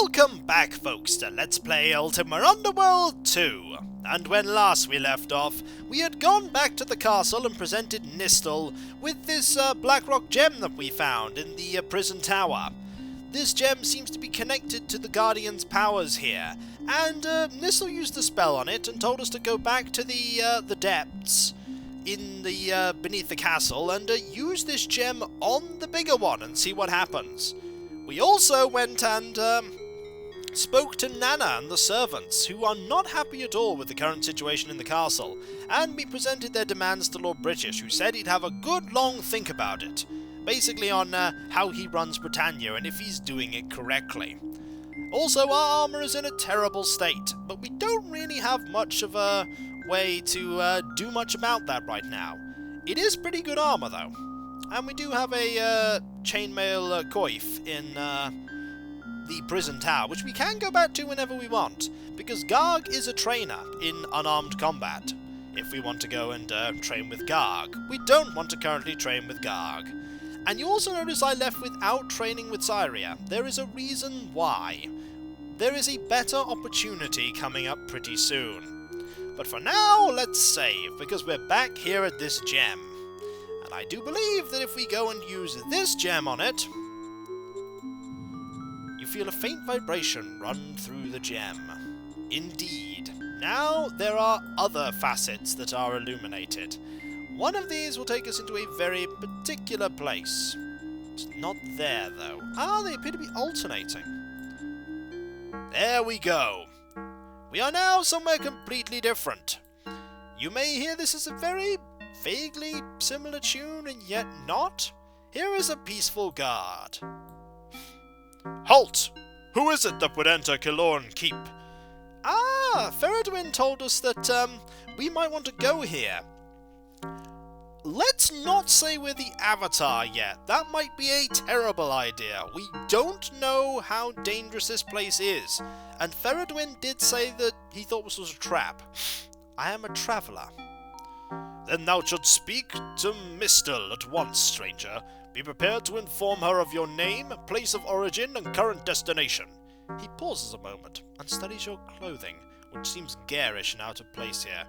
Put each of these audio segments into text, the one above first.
Welcome back, folks, to Let's Play Ultima Underworld 2. And when last we left off, we had gone back to the castle and presented Nystul with this blackrock gem that we found in the prison tower. This gem seems to be connected to the Guardian's powers here, and Nystul used a spell on it and told us to go back to the depths in the beneath the castle and use this gem on the bigger one and see what happens. We also went and spoke to Nana and the servants, who are not happy at all with the current situation in the castle, and we presented their demands to Lord British, who said he'd have a good long think about it, basically on how he runs Britannia and if he's doing it correctly. Also, our armour is in a terrible state, but we don't really have much of a way to do much about that right now. It is pretty good armour, though. And we do have a chainmail coif in the prison tower, which we can go back to whenever we want, because Garg is a trainer in unarmed combat, if we want to go and train with Garg. We don't want to currently train with Garg. And you also notice I left without training with Syria. There is a reason why. There is a better opportunity coming up pretty soon. But for now, let's save, because we're back here at this gem. I do believe that if we go and use this gem on it, you feel a faint vibration run through the gem. Indeed. Now there are other facets that are illuminated. One of these will take us into a very particular place. It's not there, though. Ah, they appear to be alternating. There we go. We are now somewhere completely different. You may hear this as a very vaguely similar tune, and yet not. Here is a peaceful guard. Halt! Who is it that would enter Killorn Keep? Ah, Rudyon told us that we might want to go here. Let's not say we're the Avatar yet. That might be a terrible idea. We don't know how dangerous this place is, and Rudyon did say that he thought this was a trap. I am a traveller. Then thou shouldst speak to Nystul at once, stranger. Be prepared to inform her of your name, place of origin, and current destination. He pauses a moment and studies your clothing, which seems garish and out of place here.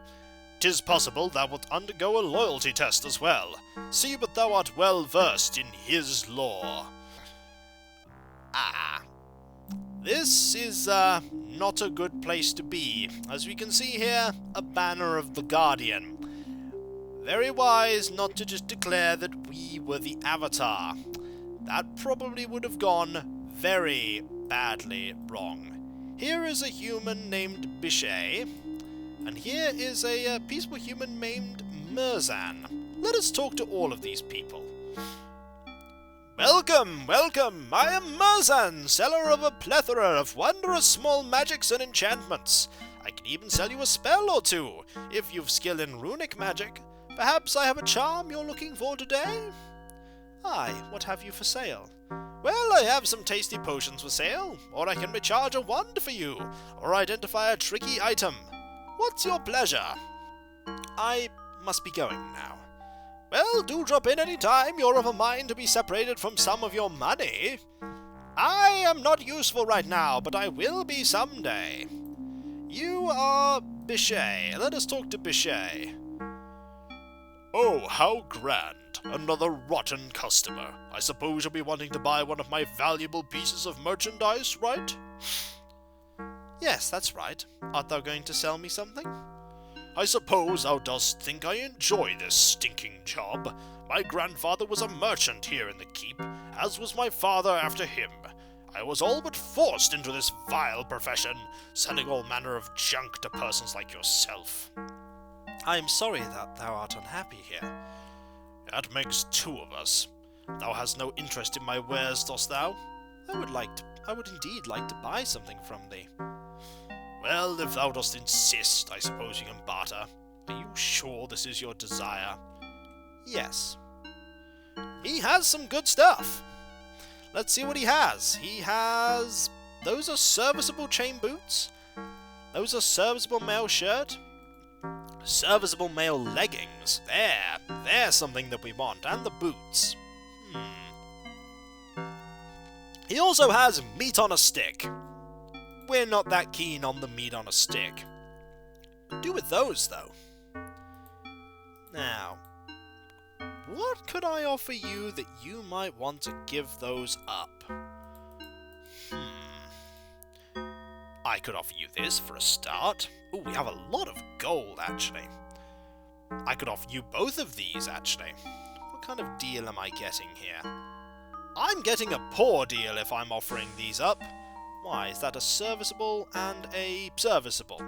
'Tis possible thou wilt undergo a loyalty test as well. See but thou art well versed in his lore. Ah. This is not a good place to be. As we can see here, a banner of the Guardian. Very wise not to just declare that we were the Avatar. That probably would have gone very badly wrong. Here is a human named Bishay, and here is a peaceful human named Merzan. Let us talk to all of these people. Welcome, welcome! I am Merzan, seller of a plethora of wondrous small magics and enchantments. I can even sell you a spell or two, if you've skill in runic magic. Perhaps I have a charm you're looking for today? Aye, what have you for sale? Well, I have some tasty potions for sale, or I can recharge a wand for you, or identify a tricky item. What's your pleasure? I must be going now. Well, do drop in any time you're of a mind to be separated from some of your money. I am not useful right now, but I will be someday. You are Bishay. Let us talk to Bishay. Oh, how grand. Another rotten customer. I suppose you'll be wanting to buy one of my valuable pieces of merchandise, right? Yes, that's right. Art thou going to sell me something? I suppose thou dost think I enjoy this stinking job. My grandfather was a merchant here in the keep, as was my father after him. I was all but forced into this vile profession, selling all manner of junk to persons like yourself. I am sorry that thou art unhappy here. That makes two of us. Thou hast no interest in my wares, dost thou? I would indeed like to buy something from thee. Well, if thou dost insist, I suppose you can barter. Are you sure this is your desire? Yes. He has some good stuff. Let's see what he has. He has... Those are serviceable chain boots. Those are serviceable mail shirt. Serviceable male leggings. There's something that we want. And the boots. He also has meat on a stick. we're not that keen on the meat on a stick. Do with those, though. Now, what could I offer you that you might want to give those up? I could offer you this for a start. Oh, we have a lot of gold, actually. I could offer you both of these, actually. What kind of deal am I getting here? I'm getting a poor deal if I'm offering these up. Why, is that a serviceable and a serviceable?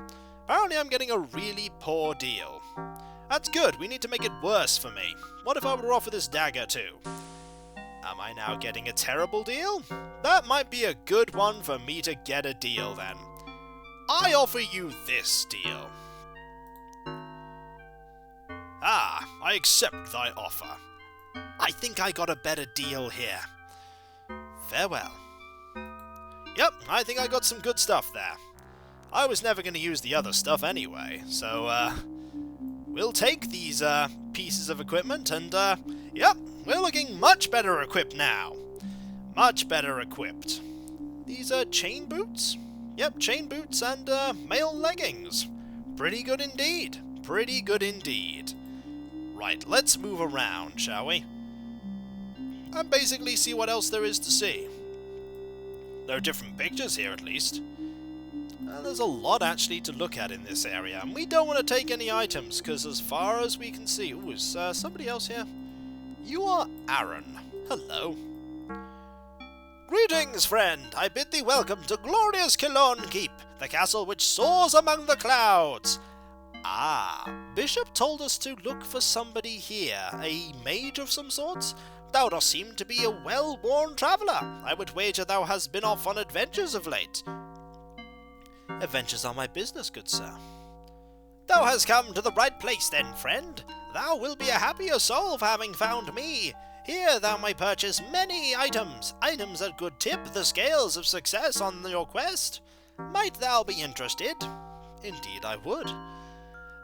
Apparently I'm getting a really poor deal. That's good, we need to make it worse for me. What if I were to offer this dagger too? Am I now getting a terrible deal? That might be a good one for me to get a deal then. I offer you this deal. Ah, I accept thy offer. I think I got a better deal here. Farewell. Yep, I think I got some good stuff there. I was never going to use the other stuff anyway, so, we'll take these, pieces of equipment and, yep, we're looking much better equipped now. Much better equipped. These are chain boots? Yep, chain boots and, mail leggings. Pretty good indeed. Pretty good indeed. Right, let's move around, shall we? And basically see what else there is to see. There are different pictures here, at least. There's a lot, actually, to look at in this area. And we don't want to take any items, because as far as we can see... Ooh, is somebody else here? You are Aaron. Hello. Greetings, friend. I bid thee welcome to glorious Kor Keep, the castle which soars among the clouds. Ah, Bishop told us to look for somebody here, a mage of some sorts. Thou dost seem to be a well-worn traveller. I would wager thou hast been off on adventures of late. Adventures are my business, good sir. Thou hast come to the right place then, friend. Thou wilt be a happier soul for having found me. Here thou may purchase many items that could tip the scales of success on your quest. Might thou be interested? Indeed I would.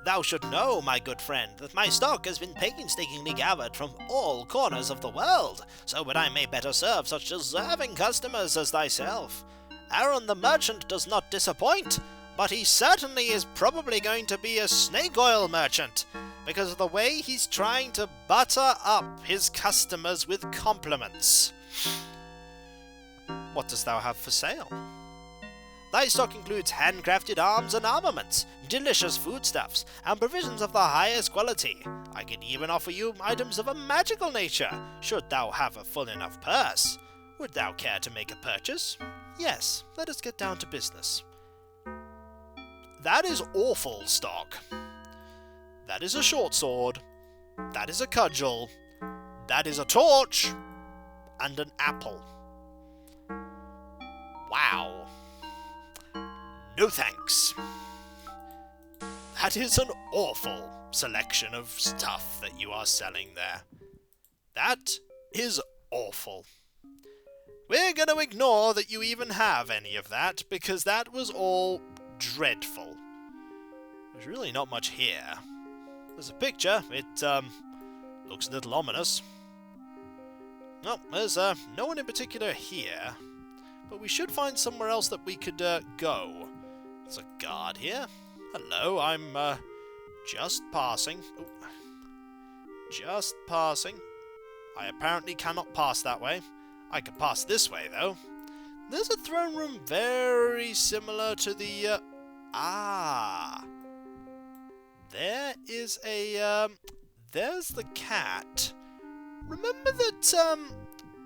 Thou should know, my good friend, that my stock has been painstakingly gathered from all corners of the world, so that I may better serve such deserving customers as thyself. Aaron the merchant does not disappoint, but he certainly is probably going to be a snake oil merchant, because of the way he's trying to butter up his customers with compliments. What dost thou have for sale? Thy stock includes handcrafted arms and armaments, delicious foodstuffs, and provisions of the highest quality. I can even offer you items of a magical nature, should thou have a full enough purse. Would thou care to make a purchase? Yes, let us get down to business. That is awful stock. That is a short sword. That is a cudgel. That is a torch. And an apple. Wow. No thanks. That is an awful selection of stuff that you are selling there. That is awful. We're going to ignore that you even have any of that, because that was all dreadful. There's really not much here. There's a picture. It, looks a little ominous. No, there's, no one in particular here. But we should find somewhere else that we could, go. There's a guard here. Hello, I'm, just passing. Ooh. Just passing. I apparently cannot pass that way. I could pass this way, though. There's a throne room very similar to the, There is a, there's the cat. Remember that,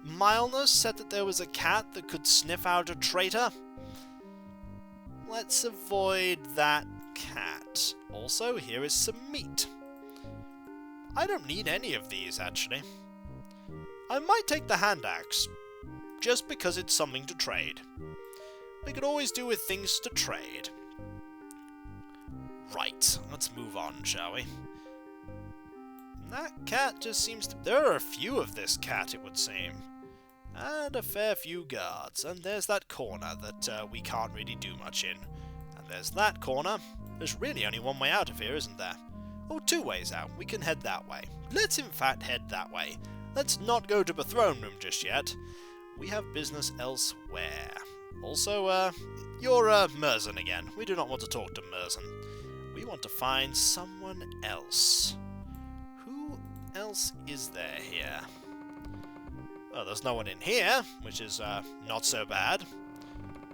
Mildness said that there was a cat that could sniff out a traitor? Let's avoid that cat. Also, here is some meat. I don't need any of these, actually. I might take the hand axe, just because it's something to trade. We could always do with things to trade. Right, let's move on, shall we? That cat just seems to... There are a few of this cat, it would seem. And a fair few guards. And there's that corner that we can't really do much in. And there's that corner. There's really only one way out of here, isn't there? Oh, two ways out. We can head that way. Let's in fact head that way. Let's not go to the throne room just yet. We have business elsewhere. Also, You're, Merzen again. We do not want to talk to Merzen. We want to find someone else. Who else is there here? Well, there's no one in here, which is, not so bad.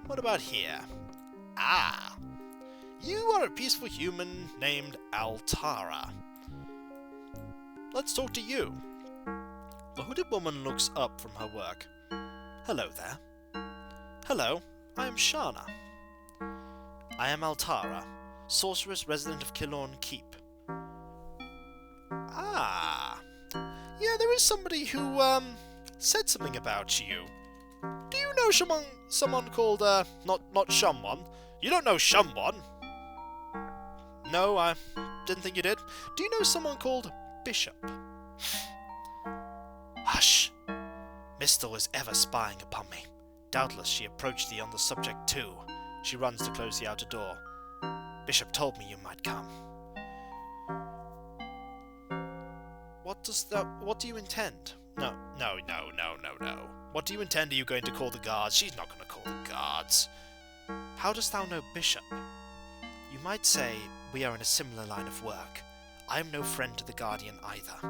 What about here? Ah! You are a peaceful human named Altara. Let's talk to you. The hooded woman looks up from her work. Hello there. Hello, I am Shana. I am Altara, sorceress resident of Killorn Keep. Ah. Yeah, there is somebody who, said something about you. Do you know someone called, not someone? You don't know someone? No, I didn't think you did. Do you know someone called Bishop? Hush! Nystul is ever spying upon me. Doubtless she approached thee on the subject too. She runs to close the outer door. Bishop told me you might come. What do you intend? No. What do you intend? Are you going to call the guards? She's not going to call the guards. How dost thou know Bishop? You might say we are in a similar line of work. I am no friend to the Guardian either.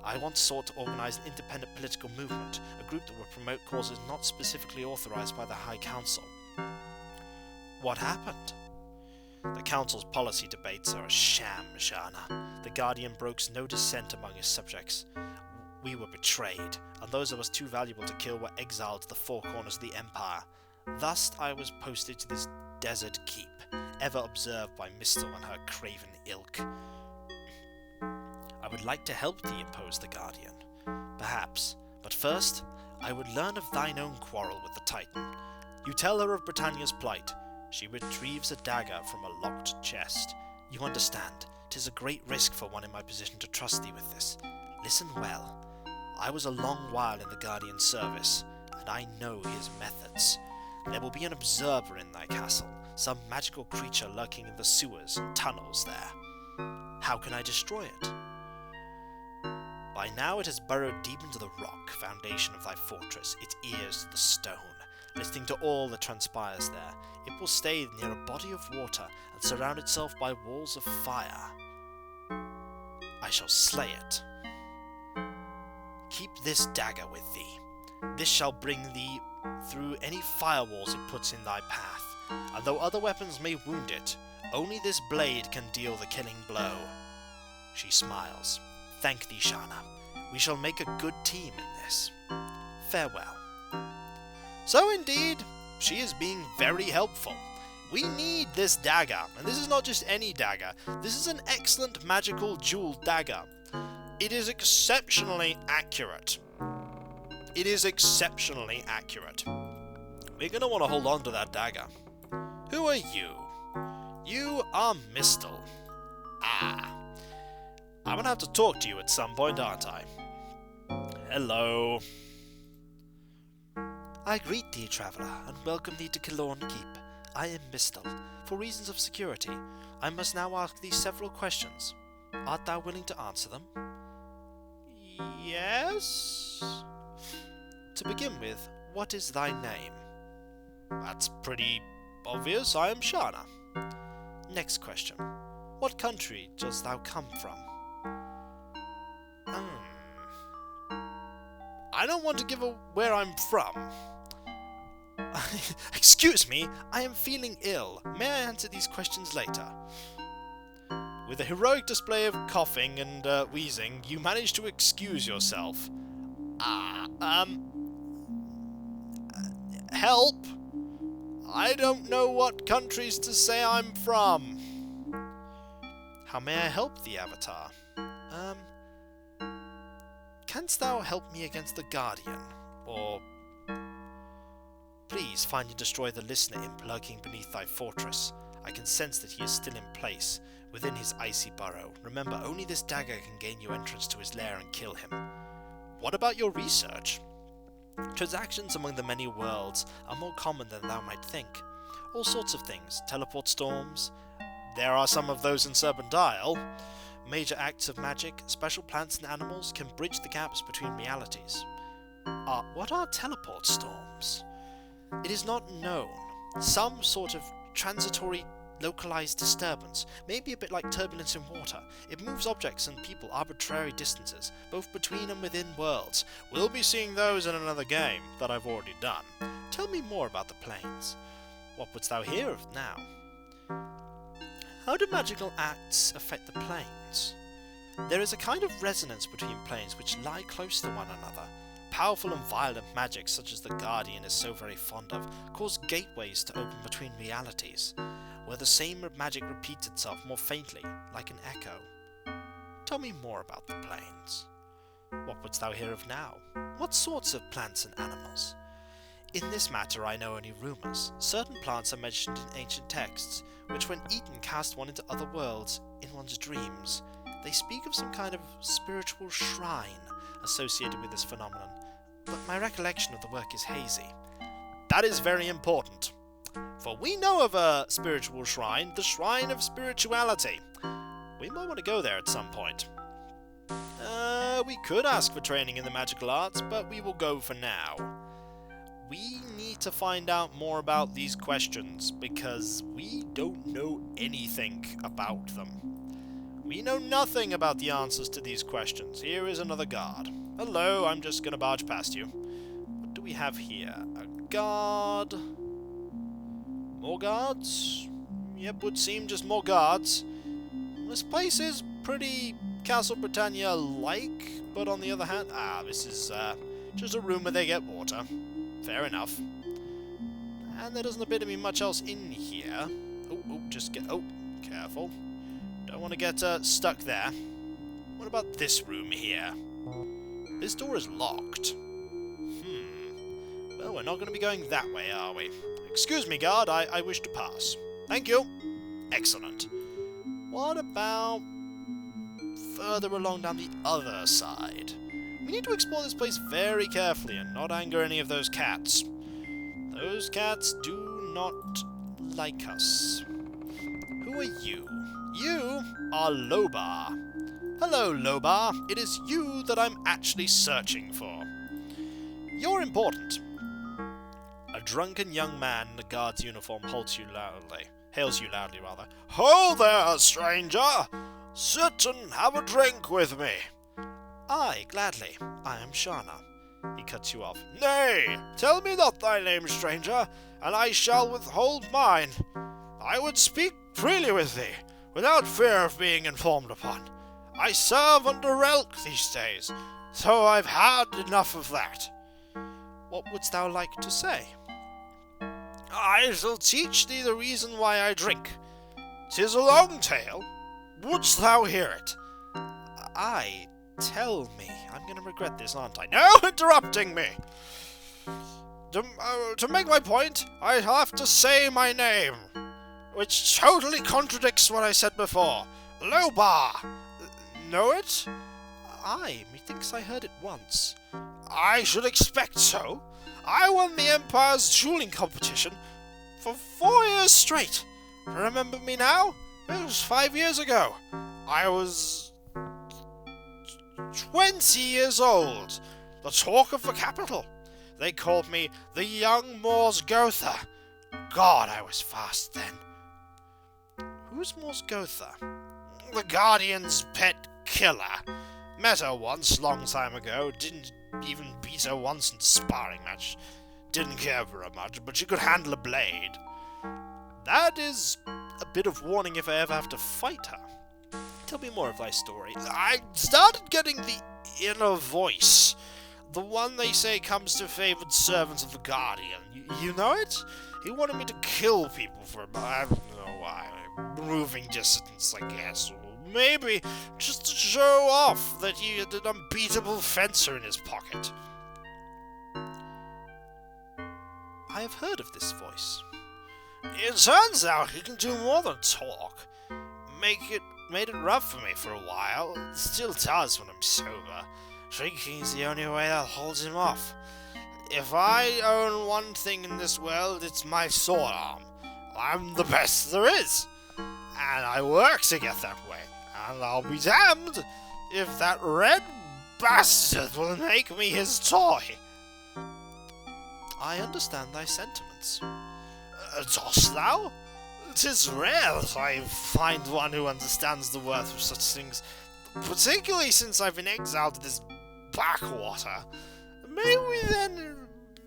I once sought to organize an independent political movement, a group that would promote causes not specifically authorized by the High Council. What happened? The Council's policy debates are a sham, Shana. The Guardian brokes no dissent among his subjects. We were betrayed, and those of us too valuable to kill were exiled to the four corners of the Empire. Thus I was posted to this desert keep, ever observed by Nystul and her craven ilk. I would like to help thee oppose the Guardian, perhaps, but first I would learn of thine own quarrel with the Titan. You tell her of Britannia's plight. She retrieves a dagger from a locked chest. You understand, 'tis a great risk for one in my position to trust thee with this. Listen well. I was a long while in the Guardian's service, and I know his methods. There will be an observer in thy castle, some magical creature lurking in the sewers and tunnels there. How can I destroy it? By now it has burrowed deep into the rock foundation of thy fortress, its ears to the stone, listening to all that transpires there. It will stay near a body of water and surround itself by walls of fire. I shall slay it. Keep this dagger with thee. This shall bring thee through any firewalls it puts in thy path, and though other weapons may wound it, only this blade can deal the killing blow. She smiles. Thank thee, Shana. We shall make a good team in this. Farewell. So indeed, she is being very helpful. We need this dagger, and this is not just any dagger. This is an excellent magical jeweled dagger. It is exceptionally accurate. It is exceptionally accurate. We're going to want to hold on to that dagger. Who are you? You are Nystul. Ah. I'm going to have to talk to you at some point, aren't I? Hello. I greet thee, traveller, and welcome thee to Killorn Keep. I am Nystul. For reasons of security, I must now ask thee several questions. Art thou willing to answer them? Yes? To begin with, what is thy name? That's pretty obvious. I am Shana. Next question. What country dost thou come from? I don't want to give where I'm from. Excuse me, I am feeling ill. May I answer these questions later? With a heroic display of coughing and wheezing, you manage to excuse yourself. Help! I don't know what countries to say I'm from. How may I help thee, Avatar? Canst thou help me against the Guardian? Or please find and destroy the listener imp lurking beneath thy fortress. I can sense that he is still in place, within his icy burrow. Remember, only this dagger can gain you entrance to his lair and kill him. What about your research? Transactions among the many worlds are more common than thou might think. All sorts of things. Teleport storms. There are some of those in Serpent Isle. Major acts of magic, special plants and animals can bridge the gaps between realities. What are teleport storms? It is not known. Some sort of transitory localized disturbance, maybe a bit like turbulence in water. It moves objects and people arbitrary distances, both between and within worlds. We'll be seeing those in another game that I've already done. Tell me more about the planes. What wouldst thou hear of now? How do magical acts affect the planes? There is a kind of resonance between planes which lie close to one another. Powerful and violent magic, such as the Guardian is so very fond of, cause gateways to open between realities, where the same magic repeats itself more faintly, like an echo. Tell me more about the planes. What wouldst thou hear of now? What sorts of plants and animals? In this matter I know only rumours. Certain plants are mentioned in ancient texts, which when eaten cast one into other worlds, in one's dreams. They speak of some kind of spiritual shrine associated with this phenomenon, but my recollection of the work is hazy. That is very important, for we know of a spiritual shrine, the Shrine of Spirituality. We might want to go there at some point. We could ask for training in the magical arts, but we will go for now. We need to find out more about these questions, because we don't know anything about them. We know nothing about the answers to these questions. Here is another guard. Hello, I'm just gonna barge past you. What do we have here? A guard. More guards? Yep, would seem just more guards. This place is pretty Castle Britannia-like, but on the other hand... this is just a room where they get water. Fair enough. And there doesn't appear to be much else in here. Oh, careful. Don't want to get stuck there. What about this room here? This door is locked. Well, we're not going to be going that way, are we? Excuse me, guard, I wish to pass. Thank you. Excellent. What about further along down the other side? We need to explore this place very carefully and not anger any of those cats. Those cats do not like us. Who are you? You are Lobar. Hello, Lobar. It is you that I'm actually searching for. You're important. A drunken young man in a guard's uniform hails you loudly. Ho there, stranger! Sit and have a drink with me. Aye, gladly. I am Shana. He cuts you off. Nay, tell me not thy name, stranger, and I shall withhold mine. I would speak freely with thee, without fear of being informed upon. I serve under Relk these days, so I've had enough of that. What wouldst thou like to say? I shall teach thee the reason why I drink. 'Tis a long tale. Wouldst thou hear it? Aye, tell me. I'm going to regret this, aren't I? No interrupting me! To make my point, I have to say my name, which totally contradicts what I said before. Lobar! Know it? Aye, methinks I heard it once. I should expect so. I won the Empire's dueling competition for 4 years straight. Remember me now? It was 5 years ago. I was 20 years old. The talk of the capital. They called me the young Morse Gotha. God, I was fast then. Who's Morse Gotha? The Guardian's pet killer. Met her once, long time ago. Didn't even beat her once in sparring match. Didn't care for her much, but she could handle a blade. That is a bit of warning if I ever have to fight her. Tell me more of thy story. I started getting the inner voice. The one they say comes to favoured servants of the Guardian. You know it? He wanted me to kill people for, I don't know why. Removing dissidents, I guess. Or maybe just to show off that he had an unbeatable fencer in his pocket. I have heard of this voice. It turns out he can do more than talk. Made it rough for me for a while. It still does when I'm sober. Drinking's the only way that holds him off. If I own one thing in this world, it's my sword arm. I'm the best there is. And I work to get that way. And I'll be damned if that red bastard will make me his toy. I understand thy sentiments. Dost thou? 'Tis rare that I find one who understands the worth of such things, particularly since I've been exiled to this backwater. May we then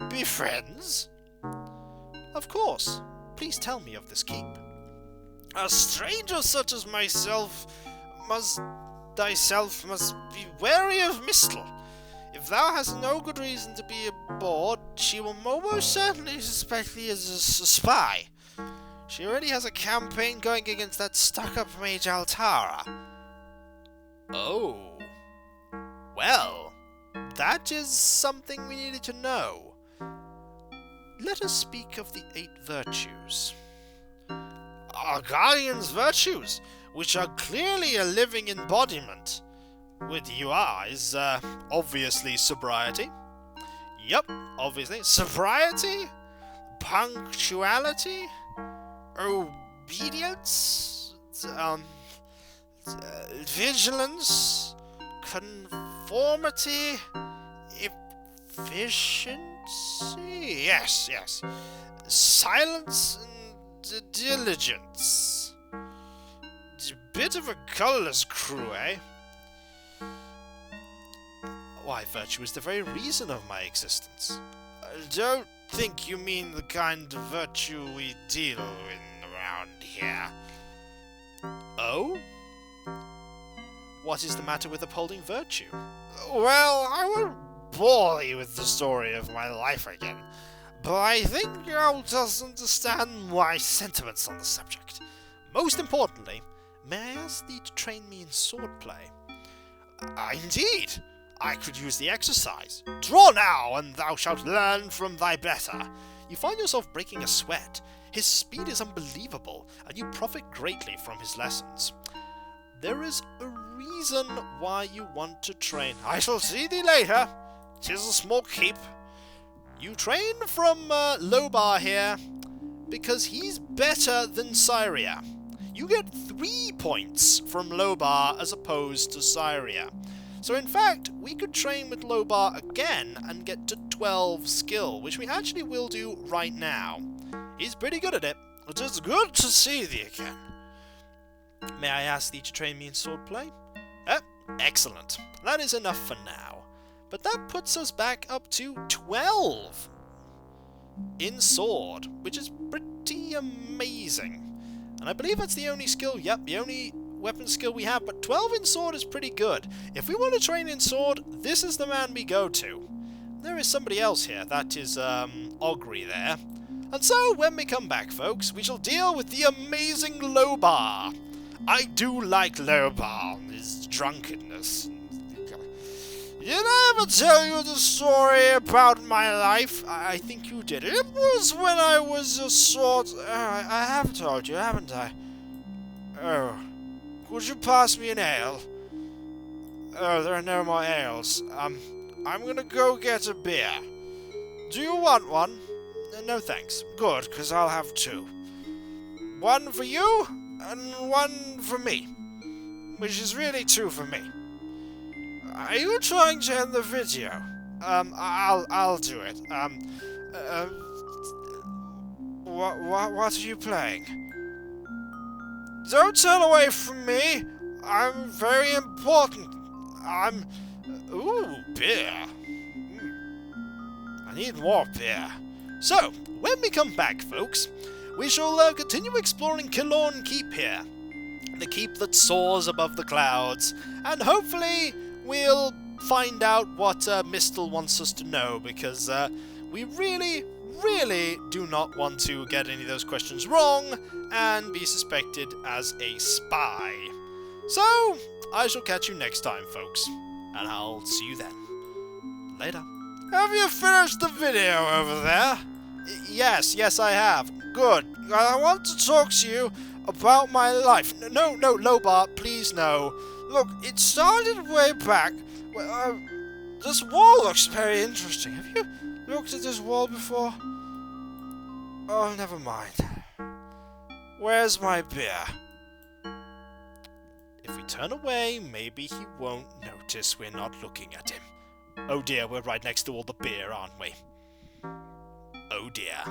be friends? Of course. Please tell me of this keep. A stranger such as myself must be wary of Nystul. If thou hast no good reason to be aboard, she will most certainly suspect thee as a spy. She already has a campaign going against that stuck-up mage Altara. Oh. Well, that is something we needed to know. Let us speak of the 8 virtues. Our Guardian's virtues, which are clearly a living embodiment. With you eyes, obviously sobriety. Yup, obviously. Sobriety, punctuality, obedience, vigilance, conformity, efficiency, yes, silence and diligence. It's a bit of a colourless crew, eh? Why, virtue is the very reason of my existence. I don't think you mean the kind of virtue we deal in around here. Oh? What is the matter with upholding virtue? Well, I won't bore you with the story of my life again, but I think you'll just understand my sentiments on the subject. Most importantly, may I ask thee to train me in swordplay? Indeed! I could use the exercise. Draw now, and thou shalt learn from thy better. You find yourself breaking a sweat. His speed is unbelievable, and you profit greatly from his lessons. There is a reason why you want to train. I shall see thee later. 'Tis a small keep. You train from Lobar here, because he's better than Syria. You get 3 points from Lobar as opposed to Syria. So in fact, we could train with Lobar again and get to 12 skill, which we actually will do right now. He's pretty good at it. It is good to see thee again. May I ask thee to train me in swordplay? Excellent. That is enough for now. But that puts us back up to 12 in sword, which is pretty amazing. And I believe that's the only skill, the only weapon skill we have, but 12 in sword is pretty good. If we want to train in sword, this is the man we go to. There is somebody else here, that is Augury there. And so, when we come back, folks, we shall deal with the amazing Lobar. I do like Lobar, his drunkenness. Did I ever tell you the story about my life? I think you did. It was when I was a sort... I have told you, haven't I? Oh. Would you pass me an ale? Oh, there are no more ales. I'm gonna go get a beer. Do you want one? No thanks. Good, because I'll have 2. One for you, and one for me. Which is really 2 for me. Are you trying to end the video? I'll do it. What are you playing? Don't turn away from me! I'm very important. Ooh, beer. I need more beer. So, when we come back, folks, we shall continue exploring Killorn Keep here. The keep that soars above the clouds. And hopefully, we'll find out what Nystul wants us to know, because we really do not want to get any of those questions wrong and be suspected as a spy. So, I shall catch you next time, folks, and I'll see you then. Later. Have you finished the video over there? Yes, I have. Good. I want to talk to you about my life. No, Lobar, please no. Look, it started way back. This wall looks very interesting. Have you looked at this wall before? Oh, never mind. Where's my beer? If we turn away, maybe he won't notice we're not looking at him. Oh dear, we're right next to all the beer, aren't we? Oh dear.